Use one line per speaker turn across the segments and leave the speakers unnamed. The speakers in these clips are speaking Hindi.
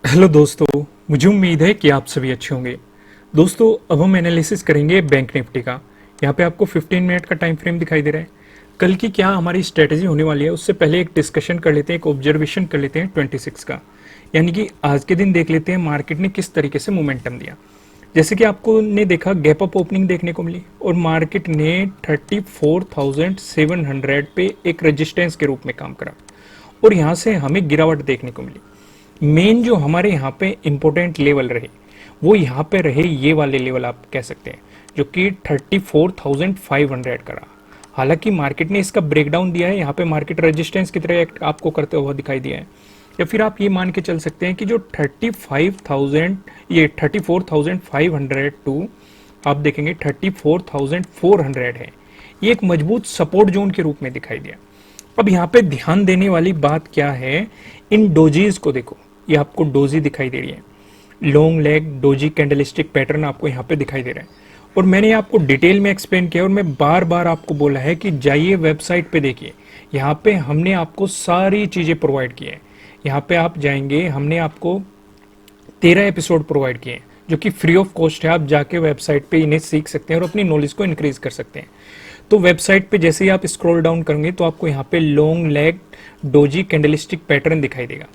हेलो दोस्तों, मुझे उम्मीद है कि आप सभी अच्छे होंगे। दोस्तों, अब हम एनालिसिस करेंगे बैंक निफ्टी का। यहाँ पे आपको 15 मिनट का टाइम फ्रेम दिखाई दे रहा है। कल की क्या हमारी स्ट्रेटेजी होने वाली है उससे पहले एक डिस्कशन कर लेते हैं, एक ऑब्जर्वेशन कर लेते हैं 26 का। यानी कि आज के दिन देख लेते हैं मार्केट ने किस तरीके से मोमेंटम दिया। जैसे कि आपको ने देखा गैप अप ओपनिंग देखने को मिली और मार्केट ने 34,700 पे एक रेजिस्टेंस के रूप में काम करा और यहाँ से हमें गिरावट देखने को मिली। मेन जो हमारे यहाँ पे इंपॉर्टेंट लेवल रहे वो यहाँ पे रहे, ये वाले लेवल आप कह सकते हैं, जो कि 34,500 का रहा। हालांकि मार्केट ने इसका ब्रेकडाउन दिया है, यहाँ पे मार्केट रेजिस्टेंस की तरह एक्ट आपको करते हुआ दिखाई दिया है। या फिर आप ये मान के चल सकते हैं कि जो 34,500 टू आप देखेंगे 34,400 है, ये एक मजबूत सपोर्ट जोन के रूप में दिखाई दिया। अब यहाँ पे ध्यान देने वाली बात क्या है, इन डोजीज को देखो, ये आपको डोजी दिखाई दे रही है, long leg doji candlestick pattern आपको यहाँ पे दिखाई दे रहा है। और मैंने आपको डिटेल में एक्सप्लेन किया और मैं बार बार आपको बोला है कि जाइए वेबसाइट पे देखिए, यहाँ पे हमने आपको सारी चीजें प्रोवाइड की है। यहाँ पे आप जाएंगे, हमने आपको 13 एपिसोड प्रोवाइड किए हैं जो कि फ्री ऑफ कॉस्ट है। आप जाके वेबसाइट पे इन्हें सीख सकते हैं और अपनी नॉलेज को इंक्रीज कर सकते हैं। तो वेबसाइट पे जैसे ही आप स्क्रॉल डाउन करेंगे तो आपको यहाँ पे long leg doji candlestick pattern दिखाई देगा।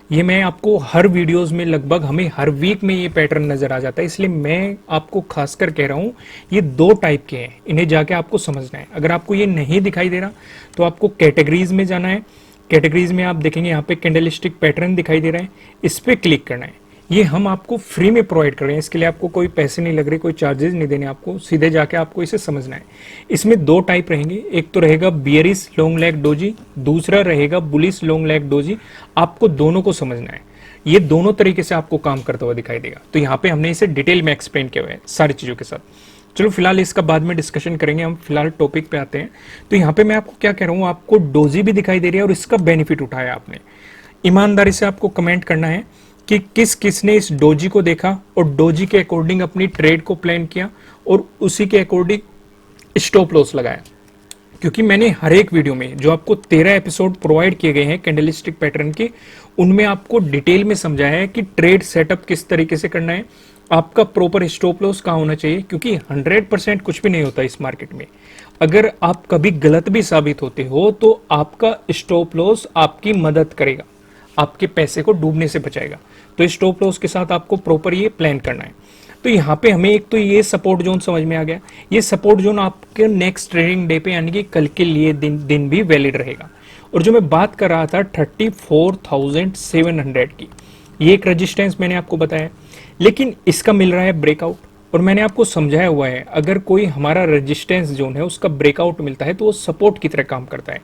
ये मैं आपको हर वीडियोस में, लगभग हमें हर वीक में ये पैटर्न नजर आ जाता है, इसलिए मैं आपको खासकर कह रहा हूँ ये दो टाइप के हैं, इन्हें जाके आपको समझना है। अगर आपको ये नहीं दिखाई दे रहा तो आपको कैटेगरीज में जाना है। कैटेगरीज में आप देखेंगे यहाँ पे कैंडलस्टिक पैटर्न दिखाई दे रहा है, इस पे क्लिक करना है। ये हम आपको फ्री में प्रोवाइड कर रहे हैं, इसके लिए आपको कोई पैसे नहीं लग रहे, कोई चार्जेस नहीं देने, आपको सीधे जाके आपको इसे समझना है। इसमें दो टाइप रहेंगे, एक तो रहेगा बियरिश लॉन्ग लेग डोजी, दूसरा रहेगा बुलिश लॉन्ग लेग डोजी। आपको दोनों को समझना है, ये दोनों तरीके से आपको काम करता हुआ दिखाई देगा। तो यहाँ पे हमने इसे डिटेल में एक्सप्लेन किया हुआ है सारी चीजों के साथ। चलो फिलहाल इसका बाद में डिस्कशन करेंगे, हम फिलहाल टॉपिक पे आते हैं। तो यहाँ पे मैं आपको क्या कह रहा हूँ, आपको डोजी भी दिखाई दे रही है और इसका बेनिफिट उठाया आपने। ईमानदारी से आपको कमेंट करना है कि किस किसने इस डोजी को देखा और डोजी के अकॉर्डिंग अपनी ट्रेड को प्लान किया और उसी के अकॉर्डिंग स्टॉप लॉस लगाया। क्योंकि मैंने हर एक वीडियो में जो आपको 13 एपिसोड प्रोवाइड किए गए हैं कैंडलस्टिक पैटर्न के, उनमें आपको डिटेल में समझाया है कि ट्रेड सेटअप किस तरीके से करना है, आपका प्रॉपर स्टॉप लॉस कहाँ होना चाहिए। क्योंकि 100% कुछ भी नहीं होता इस मार्केट में। अगर आप कभी गलत भी साबित होते हो तो आपका स्टॉप लॉस आपकी मदद करेगा, आपके पैसे को डूबने से बचाएगा। तो स्टॉप लॉस के साथ आपको प्रॉपर ये प्लान करना है। तो यहाँ पे हमें एक तो ये सपोर्ट जोन समझ में आ गया, ये सपोर्ट जोन आपके नेक्स्ट ट्रेडिंग डे पे यानी कि कल के लिए दिन भी वैलिड रहेगा। और जो मैं बात कर रहा था 34,700 की, ये एक रेजिस्टेंस मैंने आपको बताया, लेकिन इसका मिल रहा है ब्रेकआउट। और मैंने आपको समझाया हुआ है, अगर कोई हमारा रेजिस्टेंस जोन है उसका ब्रेकआउट मिलता है तो वो सपोर्ट की तरह काम करता है।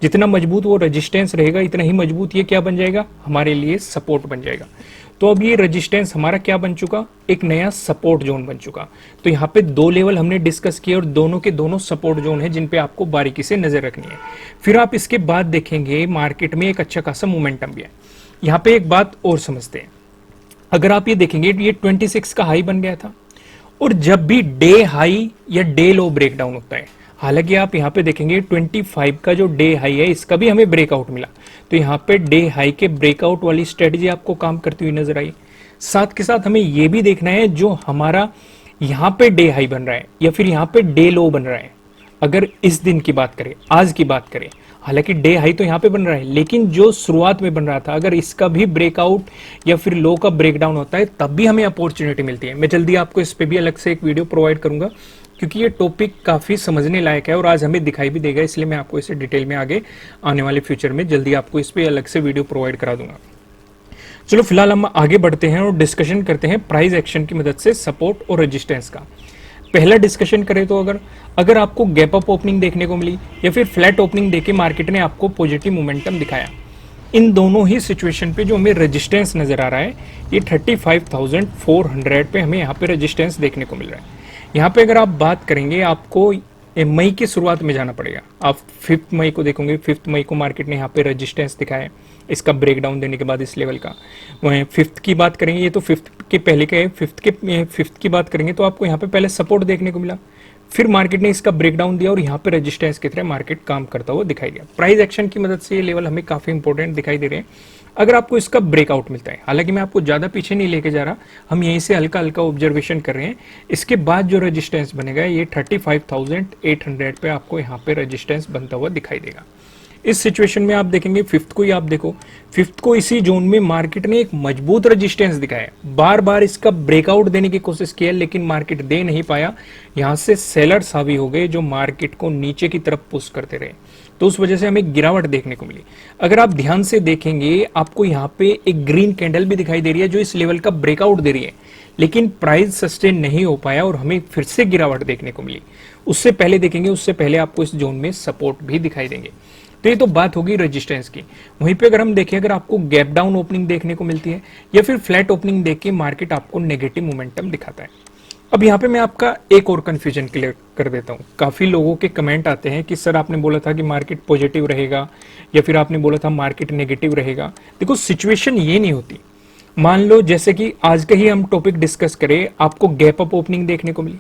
जितना मजबूत वो रेजिस्टेंस रहेगा इतना ही मजबूत ये क्या बन जाएगा, हमारे लिए सपोर्ट बन जाएगा। तो अब ये रेजिस्टेंस हमारा क्या बन चुका, एक नया सपोर्ट जोन बन चुका। तो यहाँ पे दो लेवल हमने डिस्कस किए और दोनों के दोनों सपोर्ट जोन है जिन पे आपको बारीकी से नजर रखनी है। फिर आप इसके बाद देखेंगे मार्केट में एक अच्छा खासा मोमेंटम भी है। यहाँ पे एक बात और समझते हैं, अगर आप ये देखेंगे ये 26 का हाई बन गया था और जब भी डे हाई या डे लो ब्रेकडाउन होता है, हालांकि आप यहाँ पे देखेंगे 25 का जो डे हाई है इसका भी हमें ब्रेकआउट मिला। तो यहाँ पे डे हाई के ब्रेकआउट वाली स्ट्रेटजी आपको काम करती हुई नजर आई। साथ के साथ हमें ये भी देखना है जो हमारा यहाँ पे डे हाई बन रहा है या फिर यहाँ पे डे लो बन रहा है। अगर इस दिन की बात करें, आज की बात करें, हालांकि डे हाई तो यहाँ पे बन रहा है, लेकिन जो शुरुआत में बन रहा था अगर इसका भी ब्रेकआउट या फिर लो का ब्रेकडाउन होता है तब भी हमें अपॉर्चुनिटी मिलती है। मैं जल्दी आपको इस पे भी अलग से एक वीडियो प्रोवाइड करूंगा क्योंकि ये टॉपिक काफी समझने लायक है और आज हमें दिखाई भी देगा, इसलिए मैं आपको इसे डिटेल में आगे आने वाले फ्यूचर में जल्दी आपको इस पे अलग से वीडियो प्रोवाइड करा दूंगा। चलो फिलहाल हम आगे बढ़ते हैं और डिस्कशन करते हैं प्राइस एक्शन की मदद से सपोर्ट और रेजिस्टेंस का। पहला डिस्कशन करें तो अगर आपको गैप अप ओपनिंग देखने को मिली या फिर फ्लैट ओपनिंग देके मार्केट ने आपको पॉजिटिव मोमेंटम दिखाया, इन दोनों ही सिचुएशन पे जो हमें रेजिस्टेंस नजर आ रहा है ये 35,400 पे हमें यहाँ पे रेजिस्टेंस देखने को मिल रहा है। यहाँ पे अगर आप बात करेंगे आपको मई की शुरुआत में जाना पड़ेगा। आप 5 मई को देखोगे, 5 मई को मार्केट ने यहाँ पे रेजिस्टेंस दिखाया है इसका ब्रेकडाउन देने के बाद इस लेवल का। वहीं 5th की बात करेंगे, ये तो 5th के पहले का है, 5th की बात करेंगे तो आपको यहाँ पे पहले सपोर्ट देखने को मिला, फिर मार्केट ने इसका ब्रेकडाउन दिया और यहाँ पे रेजिस्टेंस की तरह मार्केट काम करता हुआ दिखाई दिया। प्राइस एक्शन की मदद से ये लेवल हमें काफी इंपॉर्टेंट दिखाई दे रहे हैं। अगर आपको इसका ब्रेकआउट मिलता है, हालांकि मैं आपको ज्यादा पीछे नहीं लेके जा रहा, हम यहीं से हल्का हल्का ऑब्जर्वेशन कर रहे हैं। इसके बाद जो रेजिस्टेंस बनेगा ये 35,800 पे आपको यहाँ पे रेजिस्टेंस बनता हुआ दिखाई देगा। इस सिचुएशन में आप देखेंगे फिफ्थ को ही आप देखो, फिफ्थ को इसी जोन में मार्केट ने एक मजबूत रेजिस्टेंस दिखाया है। बार बार इसका ब्रेकआउट देने की कोशिश की है लेकिन मार्केट दे नहीं पाया। यहां से सेलर्स हावी हो गए जो मार्केट को नीचे की तरफ पुश करते रहे, तो उस वजह से हमें गिरावट देखने को मिली। अगर आप ध्यान से देखेंगे आपको यहाँ पे एक ग्रीन कैंडल भी दिखाई दे रही है जो इस लेवल का ब्रेकआउट दे रही है, लेकिन प्राइस सस्टेन नहीं हो पाया और हमें फिर से गिरावट देखने को मिली। उससे पहले देखेंगे, उससे पहले आपको इस जोन में सपोर्ट भी दिखाई देंगे। तो ये तो बात होगी रेजिस्टेंस की। वहीं पे अगर हम देखें, अगर आपको गैप डाउन ओपनिंग देखने को मिलती है या फिर फ्लैट ओपनिंग देख के मार्केट आपको नेगेटिव मोमेंटम दिखाता है। अब यहाँ पे मैं आपका एक और कंफ्यूजन क्लियर कर देता हूँ। काफी लोगों के कमेंट आते हैं कि सर आपने बोला था कि मार्केट पॉजिटिव रहेगा या फिर आपने बोला था मार्केट नेगेटिव रहेगा। देखो सिचुएशन ये नहीं होती। मान लो जैसे कि आज का ही हम टॉपिक डिस्कस करें, आपको गैप अप ओपनिंग देखने को मिली,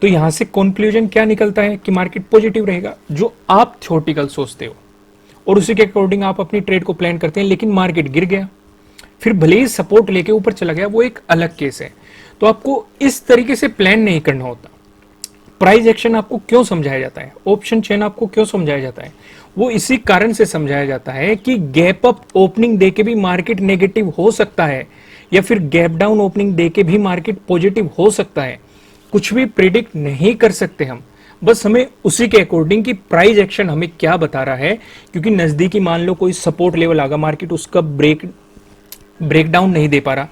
तो यहां से कंक्लूजन क्या निकलता है कि मार्केट पॉजिटिव रहेगा, जो आप थ्योरेटिकल सोचते हो और उसी के अकॉर्डिंग आप अपनी ट्रेड को प्लान करते हैं। लेकिन मार्केट गिर गया, फिर भले ही सपोर्ट लेके ऊपर चला गया, वो एक अलग केस है। तो आपको इस तरीके से प्लान नहीं करना होता। प्राइस एक्शन आपको क्यों समझाया जाता है, ऑप्शन चेन आपको क्यों समझाया जाता है, वो इसी कारण से समझाया जाता है कि गैप अप ओपनिंग देके भी मार्केट नेगेटिव हो सकता है या फिर गैप डाउन ओपनिंग देके भी मार्केट पॉजिटिव हो सकता है। कुछ भी प्रिडिक्ट नहीं कर सकते हम, बस हमें उसी के अकॉर्डिंग कि प्राइस एक्शन हमें क्या बता रहा है। क्योंकि नजदीकी मान लो कोई सपोर्ट लेवल आगा, मार्केट उसका ब्रेकडाउन नहीं दे पा रहा,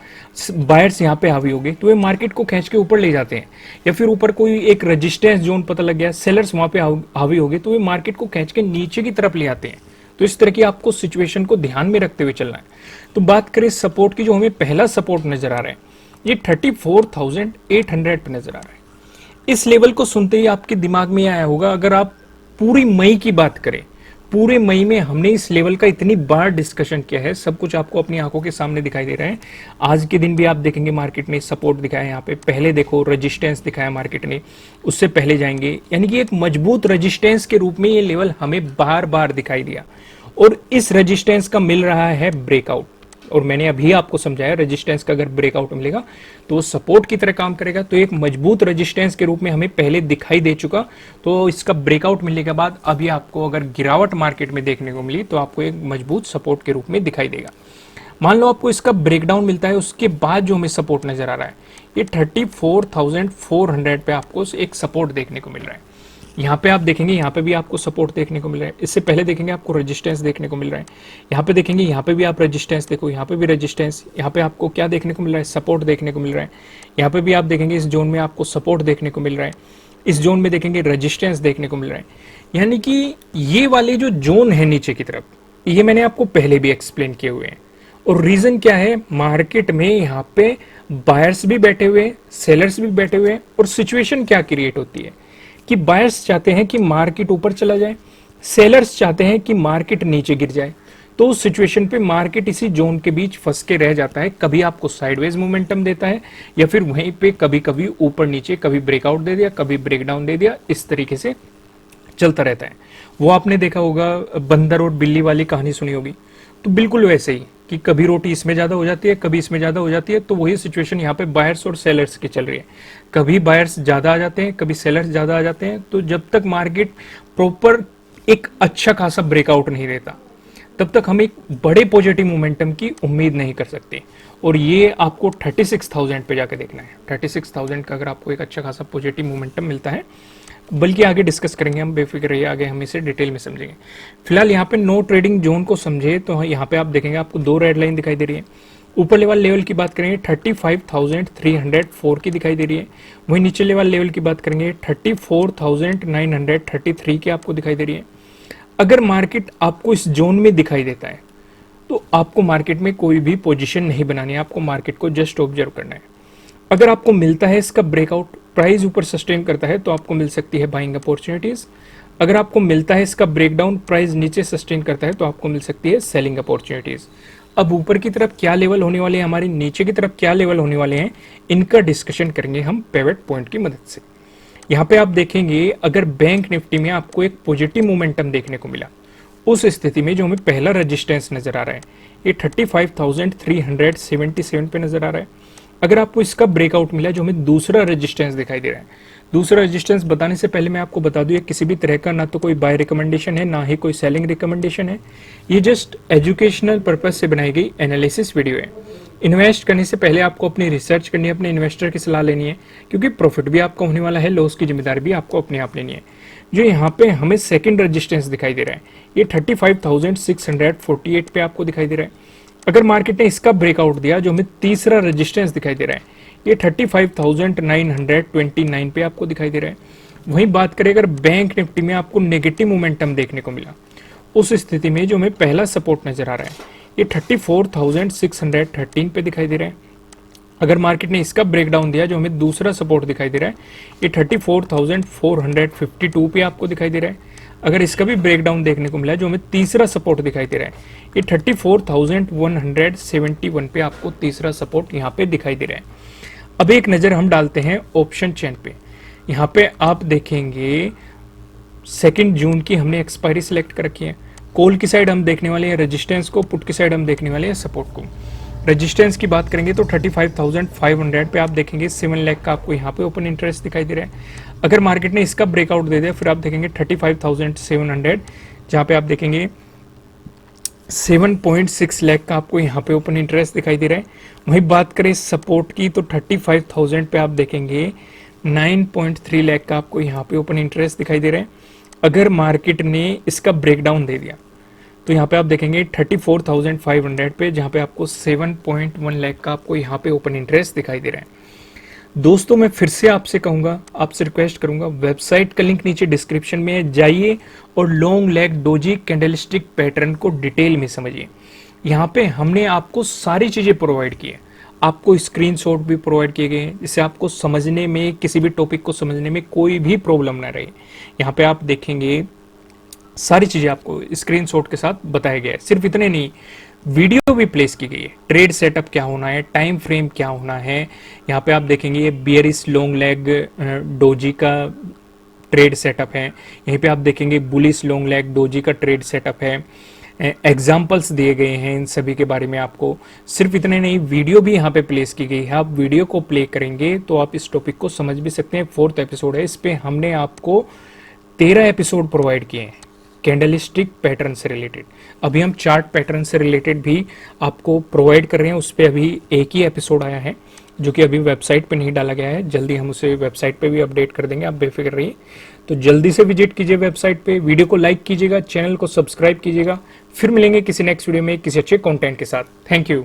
बायर्स यहाँ पे हावी हो गए, तो वे मार्केट को खींच के ऊपर ले जाते हैं। या फिर ऊपर कोई एक रेजिस्टेंस जोन पता लग गया, सेलर्स वहां पे हावी हो गए, तो वे मार्केट को खींच के नीचे की तरफ ले आते हैं। तो इस तरह की आपको सिचुएशन को ध्यान में रखते हुए चलना है। तो बात करें सपोर्ट की, जो हमें पहला सपोर्ट नजर आ रहा है ये 34,800 पे नजर आ रहा है। इस लेवल को सुनते ही आपके दिमाग में आया होगा, अगर आप पूरी मई की बात करें, पूरे मई में हमने इस लेवल का इतनी बार डिस्कशन किया है, सब कुछ आपको अपनी आंखों के सामने दिखाई दे रहा है। आज के दिन भी आप देखेंगे मार्केट ने सपोर्ट दिखाया, यहाँ पे पहले देखो रेजिस्टेंस दिखाया मार्केट ने, उससे पहले जाएंगे, यानी कि एक मजबूत रेजिस्टेंस के रूप में ये लेवल हमें बार बार दिखाई दिया। और इस रेजिस्टेंस का मिल रहा है ब्रेकआउट, और मैंने अभी आपको समझाया रेजिस्टेंस का अगर ब्रेकआउट मिलेगा तो वो सपोर्ट की तरह काम करेगा। तो एक मजबूत रेजिस्टेंस के रूप में हमें पहले दिखाई दे चुका, तो इसका ब्रेकआउट मिलने के बाद अभी आपको अगर गिरावट मार्केट में देखने को मिली तो आपको एक मजबूत सपोर्ट के रूप में दिखाई देगा। मान लो आपको इसका ब्रेकडाउन मिलता है, उसके बाद जो हमें सपोर्ट नजर आ रहा है ये 34,400 पे आपको एक सपोर्ट देखने को मिल रहा है। यहाँ पे आप देखेंगे, यहाँ पे भी आपको सपोर्ट देखने को मिल रहा है। इससे पहले देखेंगे आपको रेजिस्टेंस देखने को मिल रहा है। यहाँ पे देखेंगे, यहाँ पे भी आप रेजिस्टेंस देखो, यहाँ पे भी रेजिस्टेंस, यहाँ पे आपको क्या देखने को मिल रहा है, सपोर्ट देखने को मिल रहा है। यहाँ पे भी आप देखेंगे इस जोन में आपको सपोर्ट देखने को मिल रहा है, इस जोन में देखेंगे रेजिस्टेंस देखने को मिल रहा है। यानी कि ये वाले जो जोन है नीचे की तरफ, ये मैंने आपको पहले भी एक्सप्लेन किए हुए हैं। और रीजन क्या है, मार्केट में यहाँ पे बायर्स भी बैठे हुए, सेलर्स भी बैठे हुए, और सिचुएशन क्या क्रिएट होती है कि बायर्स चाहते हैं कि मार्केट ऊपर चला जाए, सेलर्स चाहते हैं कि मार्केट नीचे गिर जाए। तो उस सिचुएशन पे मार्केट इसी जोन के बीच फंस के रह जाता है, कभी आपको साइडवेज मोमेंटम देता है या फिर वहीं पे कभी कभी ऊपर नीचे, कभी ब्रेकआउट दे दिया, कभी ब्रेकडाउन दे दिया, इस तरीके से चलता रहता है। वो आपने देखा होगा, बंदर और बिल्ली वाली कहानी सुनी होगी, तो बिल्कुल वैसे ही कि कभी रोटी इसमें ज्यादा हो जाती है, कभी इसमें ज्यादा हो जाती है। तो वही सिचुएशन यहाँ पे बायर्स और सेलर्स की चल रही है, कभी बायर्स ज्यादा आ जाते हैं, कभी सेलर्स ज्यादा आ जाते हैं। तो जब तक मार्केट प्रॉपर एक अच्छा खासा ब्रेकआउट नहीं देता, तब तक हम एक बड़े पॉजिटिव मोमेंटम की उम्मीद नहीं कर सकते। और ये आपको 36,000 पे जाके देखना है। 36,000 का अगर आपको एक अच्छा खासा पॉजिटिव मोमेंटम मिलता है, बल्कि आगे डिस्कस करेंगे हम, बेफिक्र रहिए, आगे हम इसे डिटेल में समझेंगे। फिलहाल यहाँ पे नो ट्रेडिंग जोन को समझे तो यहाँ पे आप देखेंगे आपको दो रेड लाइन दिखाई दे रही है। ऊपर लेवल की बात करेंगे 35,304 की दिखाई दे रही है। वहीं नीचे लेवल की बात करेंगे 34,933 की आपको दिखाई दे रही है। अगर मार्केट आपको इस जोन में दिखाई देता है तो आपको मार्केट में कोई भी पोजीशन नहीं बनानी है, आपको मार्केट को जस्ट ऑब्जर्व करना है। अगर आपको मिलता है इसका ब्रेकआउट, प्राइस ऊपर सस्टेन करता है, तो आपको मिल सकती है बाइंग अपॉर्चुनिटीज। अगर आपको मिलता है इसका ब्रेकडाउन, प्राइस नीचे सस्टेन करता है, तो आपको मिल सकती है सेलिंग अपॉर्चुनिटीज। अब ऊपर की तरफ क्या लेवल होने वाले हैं, हमारे नीचे की तरफ क्या लेवल होने वाले हैं, इनका डिस्कशन करेंगे हम पिवट पॉइंट की मदद से। यहाँ पे आप देखेंगे अगर बैंक निफ्टी में आपको एक पॉजिटिव मोमेंटम देखने को मिला, उस स्थिति में जो हमें पहला रेजिस्टेंस नजर आ रहा है ये 35,377 पे नजर आ रहा है। अगर आपको इसका ब्रेकआउट मिला, जो हमें दूसरा रेजिस्टेंस दिखाई दे रहा है, दूसरा रेजिस्टेंस बताने से पहले मैं आपको बता दूं ये किसी भी तरह का ना तो कोई बाय रिकमेंडेशन है, ना ही कोई सेलिंग रिकमेंडेशन है। ये जस्ट एजुकेशनल पर्पज से बनाई गई एनालिसिस वीडियो है। इन्वेस्ट करने से पहले आपको अपनी रिसर्च करनी है, अपने इन्वेस्टर की सलाह लेनी है, क्योंकि प्रॉफिट भी आपका होने वाला है, लॉस की जिम्मेदारी भी आपको अपने आप लेनी है। जो यहाँ पे हमें सेकंड रेजिस्टेंस दिखाई दे रहा है ये 35,648 पे आपको दिखाई दे रहा है। अगर मार्केट ने इसका ब्रेकआउट दिया, जो हमें तीसरा रेजिस्टेंस दिखाई दे रहा है ये 35,929 पे आपको दिखाई दे रहा है। वहीं बात करें अगर बैंक निफ्टी में आपको नेगेटिव मोमेंटम देखने को मिला, उस स्थिति में जो हमें पहला सपोर्ट नजर आ रहा है ये 34,613 पे दिखाई दे रहा है। अगर मार्केट ने इसका ब्रेकडाउन दिया, जो हमें दूसरा सपोर्ट दिखाई दे रहा है ये 34,452 पे आपको दिखाई दे रहा है। अगर इसका भी ब्रेकडाउन देखने को मिला, जो हमें तीसरा सपोर्ट दिखाई दे रहा है ये 34,171 पे आपको तीसरा सपोर्ट यहाँ पे दिखाई दे रहा है। अब एक नजर हम डालते हैं ऑप्शन चेन पे। यहाँ पे आप देखेंगे 2 जून की हमने एक्सपायरी सिलेक्ट कर रखी है। कॉल की साइड हम देखने वाले हैं रेजिस्टेंस को, पुट की साइड हम देखने वाले हैं सपोर्ट को। रेजिस्टेंस की बात करेंगे तो 35,500 पे आप देखेंगे 7 लाख का आपको यहाँ पे ओपन इंटरेस्ट दिखाई दे रहा है। अगर मार्केट ने इसका ब्रेकआउट दे दिया, फिर आप देखेंगे 35,700, जहाँ पे आप देखेंगे 7.6 लाख का आपको यहाँ पे ओपन इंटरेस्ट दिखाई दे रहा है। वहीं बात करें सपोर्ट की तो 35,000 पे आप देखेंगे 9.3 लाख का आपको यहाँ पे ओपन इंटरेस्ट दिखाई दे रहा है। अगर मार्केट ने इसका ब्रेकडाउन दे दिया तो यहाँ पे आप देखेंगे 34,500 पे, जहाँ पे आपको 7.1 लाख का आपको यहाँ पे ओपन इंटरेस्ट दिखाई दे रहा है। दोस्तों मैं फिर से आपसे कहूंगा, आपसे रिक्वेस्ट करूंगा, वेबसाइट का लिंक नीचे डिस्क्रिप्शन में है, जाइए और long leg doji candlestick pattern को डिटेल में समझिए। यहाँ पे हमने आपको सारी चीजें प्रोवाइड की है, आपको स्क्रीनशॉट भी प्रोवाइड किए गए हैं, जिससे आपको समझने में, किसी भी टॉपिक को समझने में कोई भी प्रॉब्लम ना रहे। यहाँ पे आप देखेंगे सारी चीजें आपको स्क्रीनशॉट के साथ बताया गया है। सिर्फ इतने नहीं, वीडियो भी प्लेस की गई है, ट्रेड सेटअप क्या होना है, टाइम फ्रेम क्या होना है। यहाँ पे आप देखेंगे ये बियरिश लॉन्ग लेग डोजी का ट्रेड सेटअप है। यहीं पे आप देखेंगे बुलिश लॉन्ग लेग डोजी का ट्रेड सेटअप है। एग्जाम्पल्स दिए गए हैं इन सभी के बारे में आपको। सिर्फ इतने नहीं, वीडियो भी यहाँ पे प्लेस की गई है। आप वीडियो को प्ले करेंगे तो आप इस टॉपिक को समझ भी सकते हैं। 4th एपिसोड है, इस पे हमने आपको 13 एपिसोड प्रोवाइड किए हैं कैंडलस्टिक पैटर्न से रिलेटेड। अभी हम चार्ट पैटर्न से रिलेटेड भी आपको प्रोवाइड कर रहे हैं। उस पर अभी एक ही एपिसोड आया है, जो कि अभी वेबसाइट पे नहीं डाला गया है। जल्दी हम उसे वेबसाइट पे भी अपडेट कर देंगे, आप बेफिक्र रहिए। तो जल्दी से विजिट कीजिए वेबसाइट पे, वीडियो को लाइक कीजिएगा, चैनल को सब्सक्राइब कीजिएगा। फिर मिलेंगे किसी नेक्स्ट वीडियो में किसी अच्छे कंटेंट के साथ। Thank you.